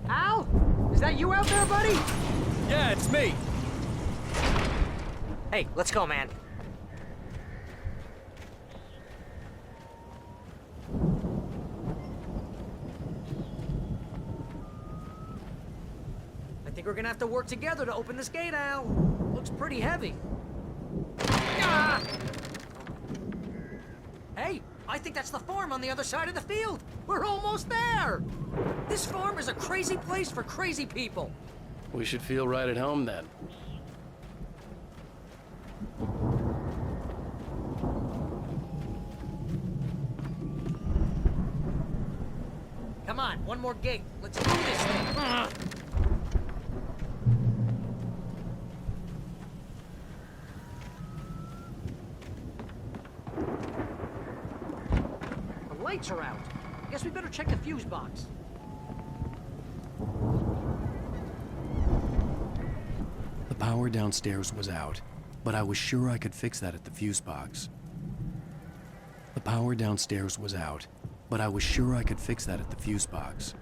Al? Is that you out there, buddy? Yeah, it's me. Hey, let's go, man. I think we're gonna have to work together to open this gate, Al. Looks pretty heavy. Ah! Hey, I think that's the farm on the other side of the field. We're almost there. This farm is a crazy place for crazy people. We should feel right at home then. Come on, one more gate. Let's do this thing. The lights are out. Guess we better check the fuse box. The power downstairs was out, but I was sure I could fix that at the fuse box. The power downstairs was out, but I was sure I could fix that at the fuse box.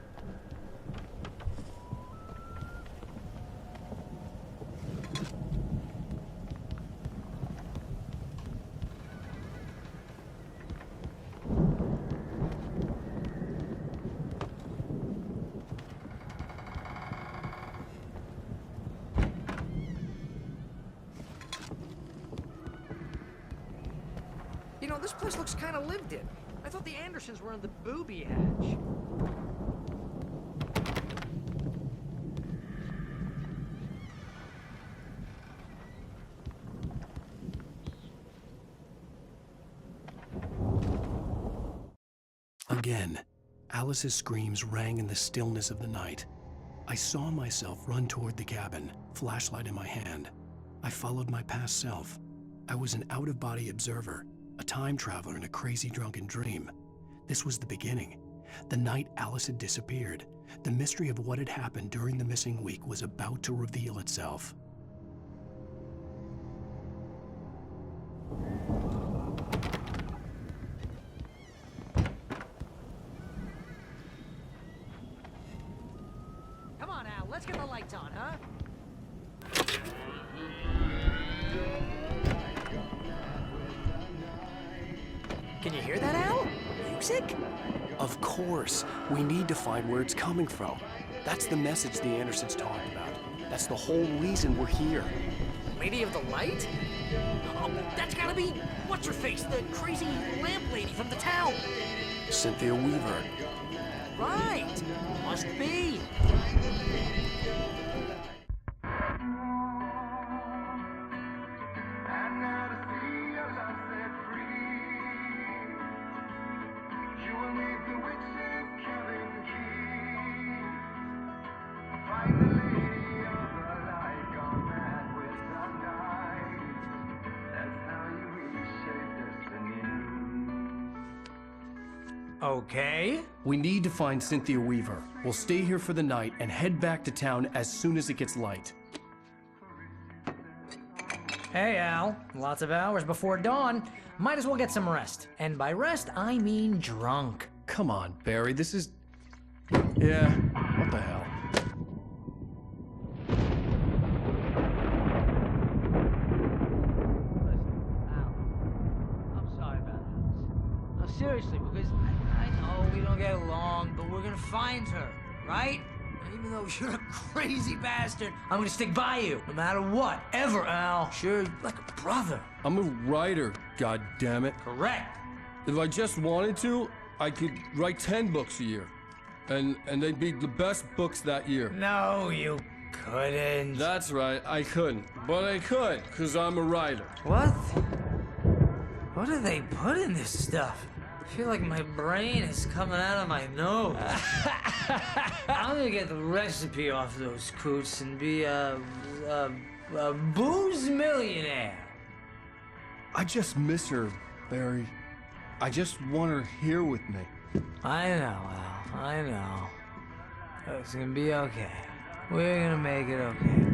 You know, this place looks kind of lived in. I thought the Andersons were in the booby hatch. Again, Alice's screams rang in the stillness of the night. I saw myself run toward the cabin, flashlight in my hand. I followed my past self. I was an out-of-body observer, a time traveler in a crazy drunken dream. This was the beginning. The night Alice had disappeared. The mystery of what had happened during the missing week was about to reveal itself. Come on, Al, let's get the lights on, huh? Can you hear that, Al? Music? Of course. We need to find where it's coming from. That's the message the Andersons talked about. That's the whole reason we're here. Lady of the Light? Oh, that's gotta be what's-her-face, the crazy lamp lady from the town. Cynthia Weaver. Right. Must be. Okay. We need to find Cynthia Weaver. We'll stay here for the night and head back to town as soon as it gets light. Hey, Al. Lots of hours before dawn. Might as well get some rest. And by rest, I mean drunk. Come on, Barry, this is... Yeah, what the hell? I'm sorry about this. No, seriously, because I know we don't get along, but we're gonna find her, right? And even though you're a crazy bastard, I'm gonna stick by you, no matter what, ever, Al. Sure, you're like a brother. I'm a writer, goddammit. Correct. If I just wanted to, I could write 10 books a year. And they'd be the best books that year. No, you couldn't. That's right, I couldn't. But I could, because I'm a writer. What? What do they put in this stuff? I feel like my brain is coming out of my nose. I'm gonna get the recipe off those coots and be a booze millionaire. I just miss her, Barry. I just want her here with me. I know, Al. I know. It's gonna be okay. We're gonna make it okay.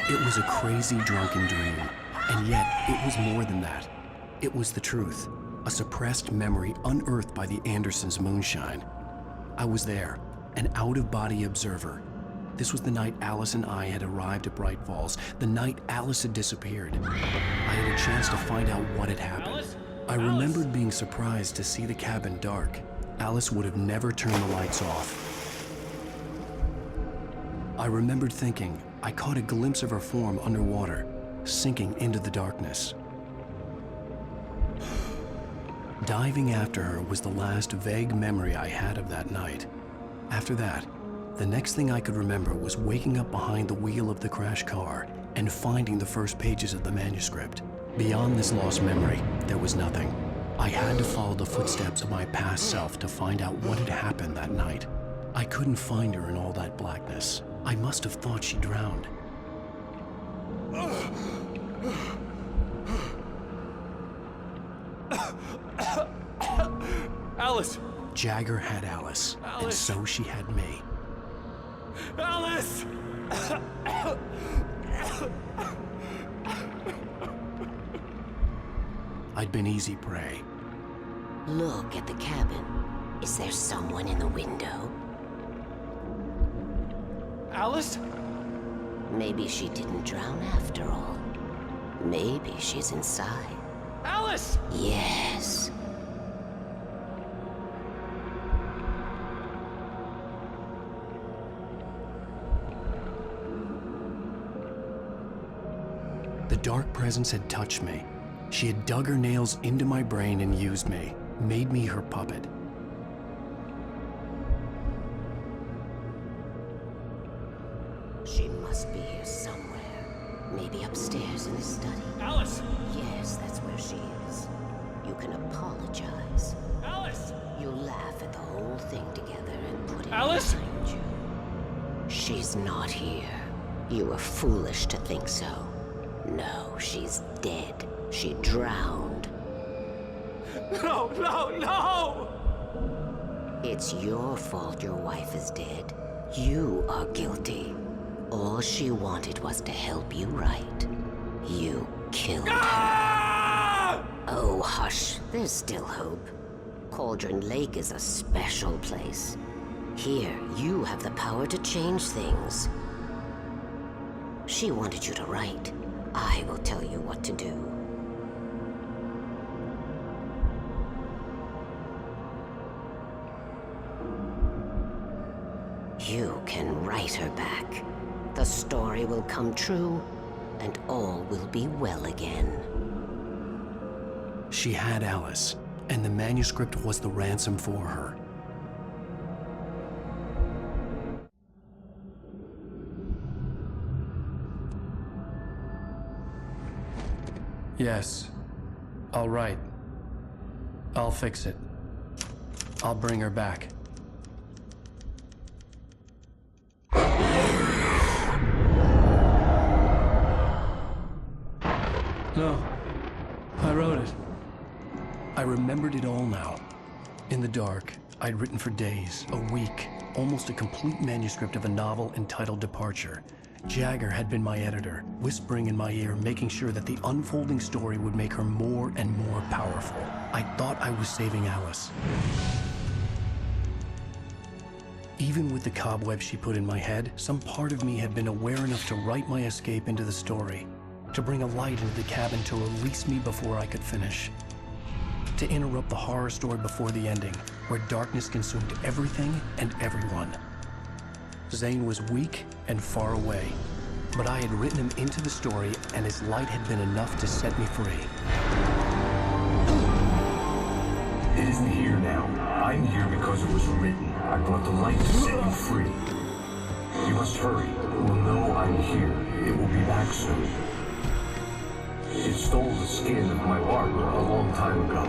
It was a crazy, drunken dream, and yet it was more than that. It was the truth, a suppressed memory unearthed by the Andersons' moonshine. I was there, an out-of-body observer. This was the night Alice and I had arrived at Bright Falls, the night Alice had disappeared. I had a chance to find out what had happened. I remembered being surprised to see the cabin dark. Alice would have never turned the lights off. I remembered thinking I caught a glimpse of her form underwater, sinking into the darkness. Diving after her was the last vague memory I had of that night. After that, the next thing I could remember was waking up behind the wheel of the crashed car and finding the first pages of the manuscript. Beyond this lost memory, there was nothing. I had to follow the footsteps of my past self to find out what had happened that night. I couldn't find her in all that blackness. I must have thought she drowned. Alice! Jagger had Alice, and so she had me. Alice! I'd been easy prey. Look at the cabin. Is there someone in the window? Alice? Maybe she didn't drown after all. Maybe she's inside. Alice! Yes. The dark presence had touched me. She had dug her nails into my brain and used me, made me her puppet. She must be here somewhere. Maybe upstairs in the study. Alice! Yes, that's where she is. You can apologize. Alice! You'll laugh at the whole thing together and put it Alice! behind you. She's not here. You were foolish to think so. No, she's dead. She drowned. No, no, no! It's your fault your wife is dead. You are guilty. All she wanted was to help you right. You killed her. Oh, hush. There's still hope. Cauldron Lake is a special place. Here, you have the power to change things. She wanted you to write. I will tell you what to do. You can write her back. The story will come true, and all will be well again. She had Alice, and the manuscript was the ransom for her. Yes. All right. I'll fix it. I'll bring her back. No. I wrote it. I remembered it all now. In the dark, I'd written for days, a week, almost a complete manuscript of a novel entitled Departure. Jagger had been my editor, whispering in my ear, making sure that the unfolding story would make her more and more powerful. I thought I was saving Alice. Even with the cobwebs she put in my head, some part of me had been aware enough to write my escape into the story, to bring a light into the cabin to release me before I could finish, to interrupt the horror story before the ending, where darkness consumed everything and everyone. Zane was weak and far away, but I had written him into the story, and his light had been enough to set me free. It isn't here now. I'm here because it was written. I brought the light to set you free. You must hurry. We'll know I'm here. It will be back soon. It stole the skin of my Barbara a long time ago.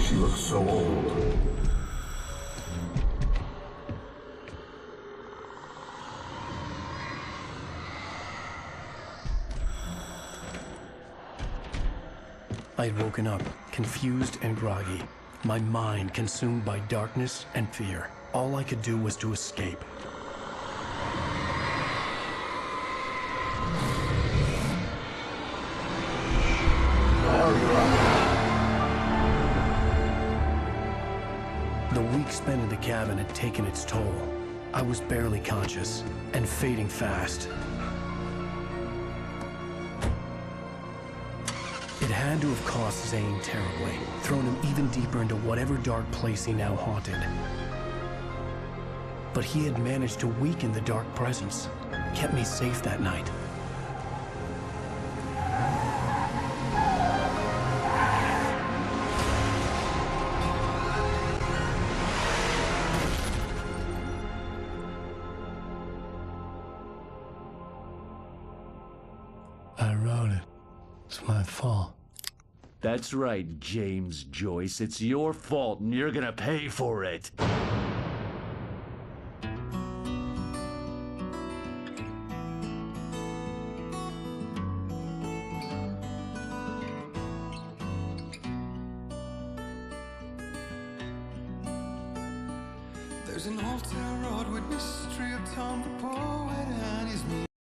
She looks so old. I had woken up, confused and groggy, my mind consumed by darkness and fear. All I could do was to escape. The week spent in the cabin had taken its toll. I was barely conscious, and fading fast. It had to have cost Zane terribly, thrown him even deeper into whatever dark place he now haunted. But he had managed to weaken the dark presence, kept me safe that night. I wrote it. It's my fault. That's right, James Joyce. It's your fault, and you're gonna pay for it. There's an old town road with mystery of Tom the poet and his